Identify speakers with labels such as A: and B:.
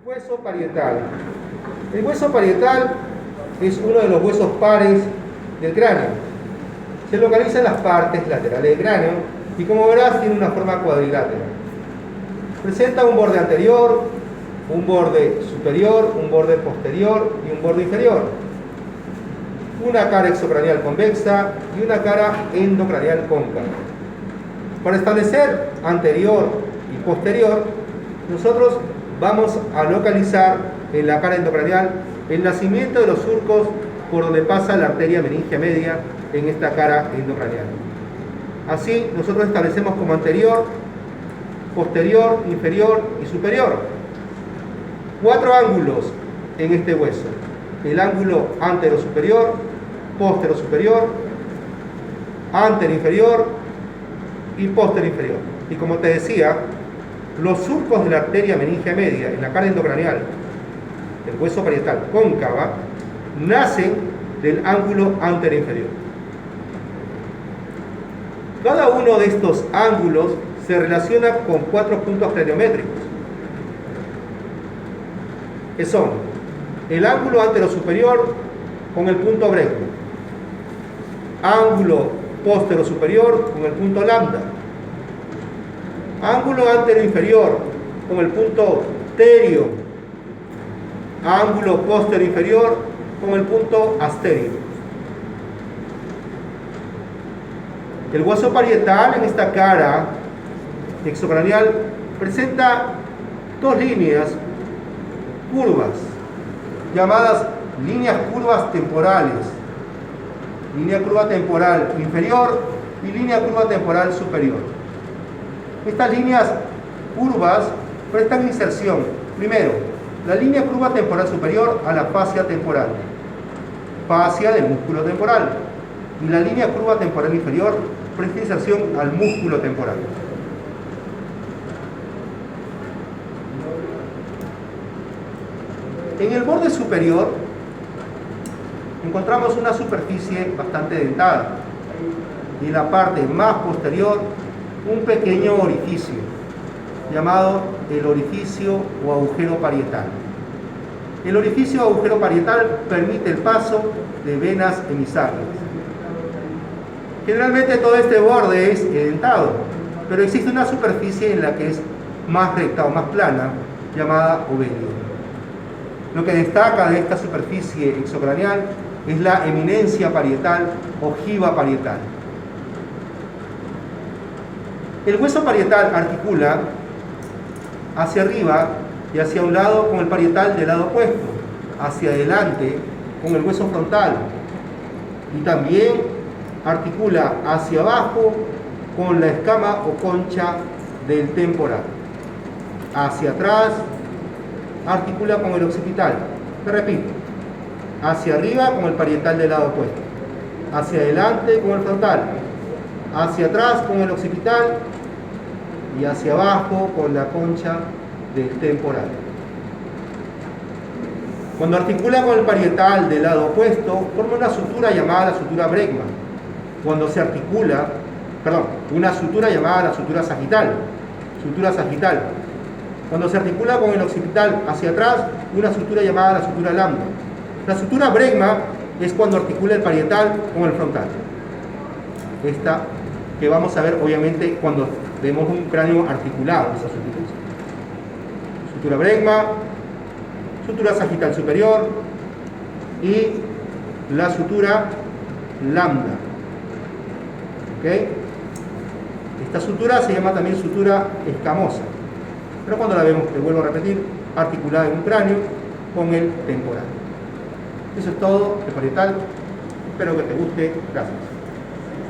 A: Hueso parietal. El hueso parietal es uno de los huesos pares del cráneo. Se localiza en las partes laterales del cráneo y, como verás, tiene una forma cuadrilátera. Presenta un borde anterior, un borde superior, un borde posterior y un borde inferior. Una cara exocranial convexa y una cara endocranial cóncava. Para establecer anterior y posterior, nosotros vamos a localizar en la cara endocranial el nacimiento de los surcos por donde pasa la arteria meningia media en esta cara endocranial. Así, nosotros establecemos como anterior, posterior, inferior y superior. 4 ángulos en este hueso: el ángulo antero-superior, póstero-superior, antero-inferior y póstero-inferior. Y como te decía, los surcos de la arteria meningia media en la cara endocranial, el hueso parietal cóncava, nacen del ángulo antero-inferior. Cada uno de estos ángulos se relaciona con 4 puntos craniométricos, que son el ángulo antero-superior con el punto Bregman, ángulo póstero-superior con el punto lambda, ángulo antero-inferior con el punto terio, ángulo póstero-inferior con el punto asterio. El hueso parietal en esta cara exocranial presenta 2 líneas curvas, llamadas líneas curvas temporales: línea curva temporal inferior y línea curva temporal superior. Estas líneas curvas prestan inserción, primero, la línea curva temporal superior a la fascia temporal, fascia del músculo temporal, y la línea curva temporal inferior presta inserción al músculo temporal. En el borde superior encontramos una superficie bastante dentada y en la parte más posterior un pequeño orificio llamado el orificio o agujero parietal. El orificio o agujero parietal permite el paso de venas emisarias. Generalmente todo este borde es edentado, pero existe una superficie en la que es más recta o más plana, llamada ovelio. Lo que destaca de esta superficie exocranial es la eminencia parietal o jiba parietal. El hueso parietal articula hacia arriba y hacia un lado con el parietal del lado opuesto, hacia adelante con el hueso frontal, y también articula hacia abajo con la escama o concha del temporal. Hacia atrás articula con el occipital. Te repito: hacia arriba con el parietal del lado opuesto, hacia adelante con el frontal, hacia atrás con el occipital y hacia abajo con la concha del temporal. Cuando articula con el parietal del lado opuesto, forma una sutura llamada la sutura Bregman. Cuando se articula, una sutura llamada la sutura sagital. Cuando se articula con el occipital hacia atrás, una sutura llamada la sutura lambda. La sutura Bregman es cuando articula el parietal con el frontal. Esta que vamos a ver obviamente cuando vemos un cráneo articulado, esas suturas. Sutura Bregman, sutura sagital superior y la sutura lambda. ¿Okay? Esta sutura se llama también sutura escamosa, pero cuando la vemos, te vuelvo a repetir, articulada en un cráneo con el temporal. Eso es todo, el parietal. Espero que te guste. Gracias.